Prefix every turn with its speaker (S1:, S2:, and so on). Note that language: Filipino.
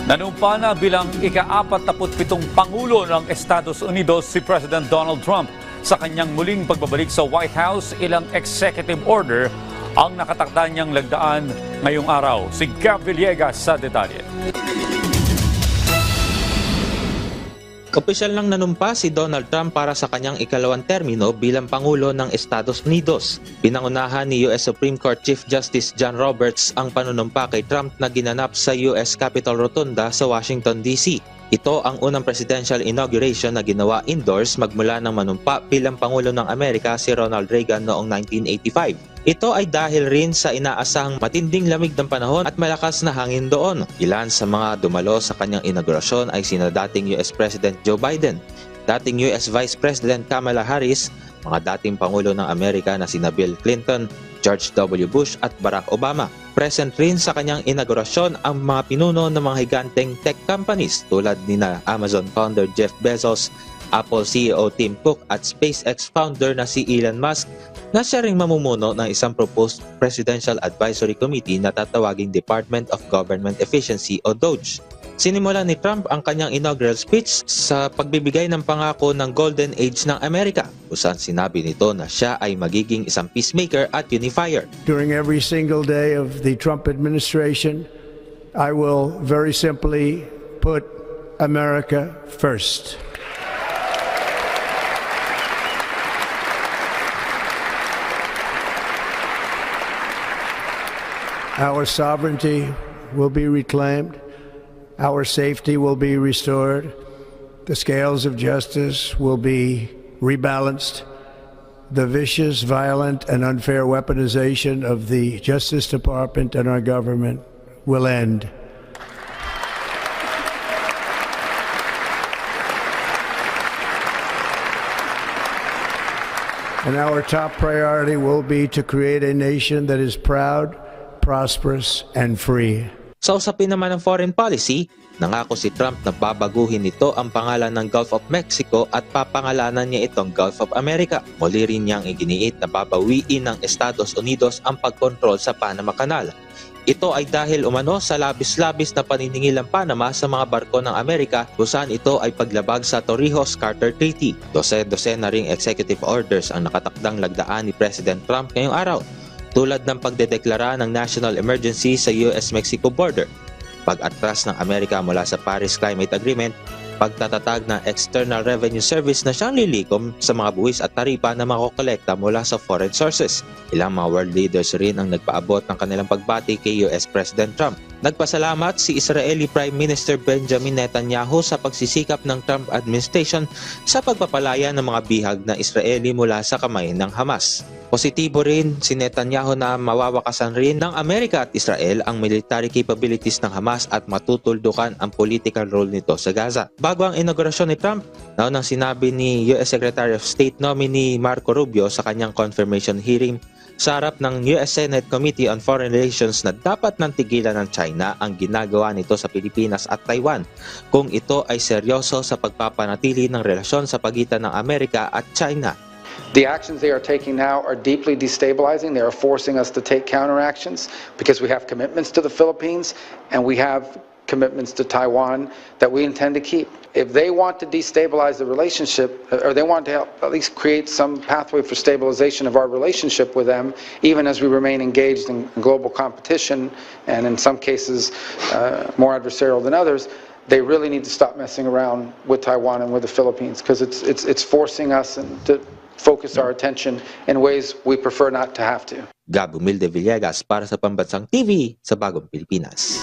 S1: Nanumpa na bilang ika-47 Pangulo ng Estados Unidos si President Donald Trump. Sa kanyang muling pagbabalik sa White House, ilang executive order ang nakatakda niyang lagdaan ngayong araw. Si Gab Villegas sa detalye.
S2: Opisyal nang nanumpa si Donald Trump para sa kanyang ikalawang termino bilang Pangulo ng Estados Unidos. Pinangunahan ni US Supreme Court Chief Justice John Roberts ang panunumpa kay Trump na ginanap sa US Capitol Rotunda sa Washington, D.C. Ito ang unang presidential inauguration na ginawa indoors magmula ng manumpa bilang Pangulo ng Amerika si Ronald Reagan noong 1985. Ito ay dahil rin sa inaasahang matinding lamig ng panahon at malakas na hangin doon. Ilan sa mga dumalo sa kanyang inaugurasyon ay sina dating US President Joe Biden, dating US Vice President Kamala Harris, mga dating Pangulo ng Amerika na sina Bill Clinton, George W. Bush at Barack Obama. Present rin sa kanyang inaugurasyon ang mga pinuno ng mga higanteng tech companies tulad nina Amazon founder Jeff Bezos, Apple CEO Tim Cook at SpaceX founder na si Elon Musk na siya ring mamumuno ng isang proposed Presidential Advisory Committee na tatawaging Department of Government Efficiency o DOGE. Sinimulan ni Trump ang kanyang inaugural speech sa pagbibigay ng pangako ng Golden Age ng Amerika, kung saan sinabi nito na siya ay magiging isang peacemaker at unifier.
S3: During every single day of the Trump administration, I will very simply put America first. Our sovereignty will be reclaimed. Our safety will be restored. The scales of justice will be rebalanced. The vicious, violent, and unfair weaponization of the Justice Department and our government will end. And our top priority will be to create a nation that is proud, prosperous, and free.
S2: Sa usapin naman ng foreign policy, nangako si Trump na babaguhin nito ang pangalan ng Gulf of Mexico at papangalanan niya itong Gulf of America. Muli rin niyang iginiit na babawiin ng Estados Unidos ang pagkontrol sa Panama Canal. Ito ay dahil umano sa labis-labis na paniningil ng Panama sa mga barko ng Amerika kung saan ito ay paglabag sa Torrijos-Carter Treaty. Dose-dose na ring executive orders ang nakatakdang lagdaan ni President Trump ngayong araw, tulad ng pagdedeklara ng national emergency sa US-Mexico border, pag-atras ng Amerika mula sa Paris Climate Agreement, pagtatatag ng External Revenue Service na siyang lilikom sa mga buwis at taripa na makokolekta mula sa foreign sources. Ilang mga world leaders rin ang nagpaabot ng kanilang pagbati kay US President Trump. Nagpasalamat si Israeli Prime Minister Benjamin Netanyahu sa pagsisikap ng Trump administration sa pagpapalaya ng mga bihag na Israeli mula sa kamay ng Hamas. Positibo rin si Netanyahu na mawawakasan rin ng Amerika at Israel ang military capabilities ng Hamas at matutuldukan ang political role nito sa Gaza. Bago ang inaugurasyon ni Trump, naunang sinabi ni US Secretary of State nominee Marco Rubio sa kanyang confirmation hearing sa harap ng US Senate Committee on Foreign Relations na dapat nang tigilan ng China ang ginagawa nito sa Pilipinas at Taiwan kung ito ay seryoso sa pagpapanatili ng relasyon sa pagitan ng Amerika at China.
S4: The actions they are taking now are deeply destabilizing. They are forcing us to take counteractions because we have commitments to the Philippines and we have commitments to Taiwan that we intend to keep. If they want to destabilize the relationship, or they want to help at least create some pathway for stabilization of our relationship with them, even as we remain engaged in global competition and in some cases more adversarial than others, they really need to stop messing around with Taiwan and with the Philippines because it's forcing us to focus our attention in ways we prefer not to have to.
S2: Gab Humilde Villegas para sa Pambansang TV sa Bagong Pilipinas.